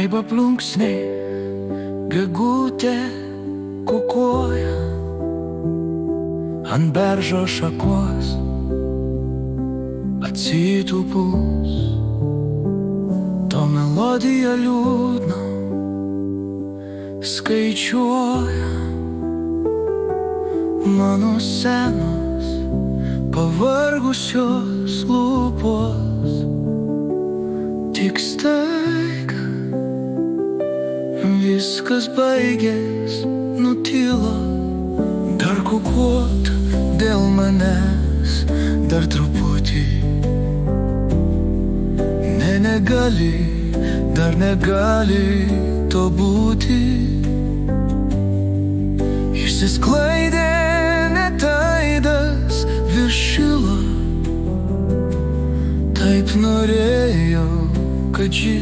Žaibo plunksniai, gegutė kukuoja ant beržo šakos, atsitūpus to melodija liūdna skaičiuoja mano senos pavargusios lūpos. Tik staiga viskas baigės, nutilo, dar kukuot dėl manęs dar truputį. Negali, dar negali to būti. Išsisklaidė net aidas virš šilo, taip norėjau, kad ši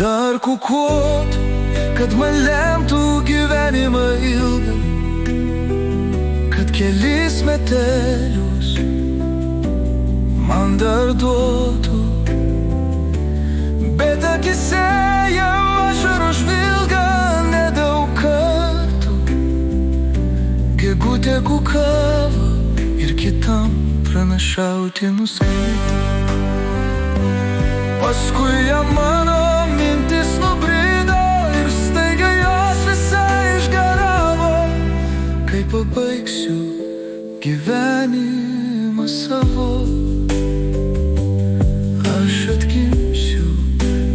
dar kukuot, kad man lemtų gyvenimą ilgą, kad kelis metelius man dar duotų, bet akise jau ašarų žvilga nedaug kartų. Gegutė kukavo ir kitam pranašauti nuskrido. Paskui jam mano mintis nubrido ir staiga jos visai išgaravo. Kai pabaigsiu gyvenimą savo, aš atkimsiu,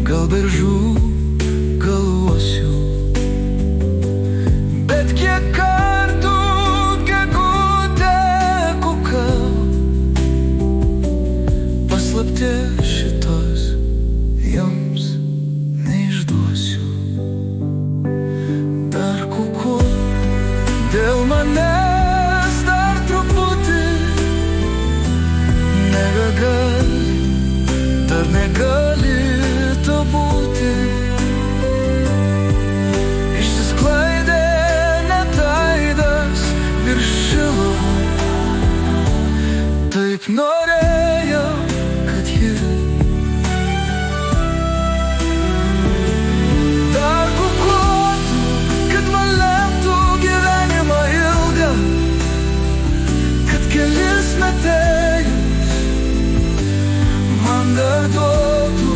gal beržų galuosiu. Bet kiek kartų gegutė kukavo, paslapties šitos jums neišduosiu. Dar kukuot dėl manęs dar truputį, nebegali, dar negali to būti. Išsisklaidė net aidas virš šilo, taip norėjau, kad ji dar kukuotų, kad man lemtų gyvenimą ilgą, kad kelis metelius man dar duotų.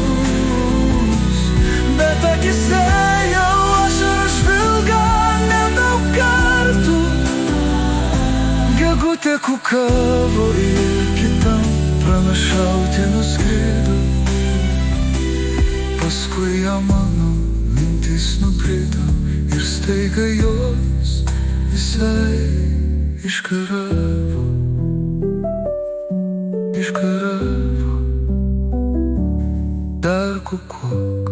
Bet akise jau ašarų žvilga nedaug kartų. Gegutė kukavo ir kitam pranašauti nuskrido. Paskui jam mano mintis nukrito ir staiga jos visai išgaravo. Išgaravo. Dar kukuok.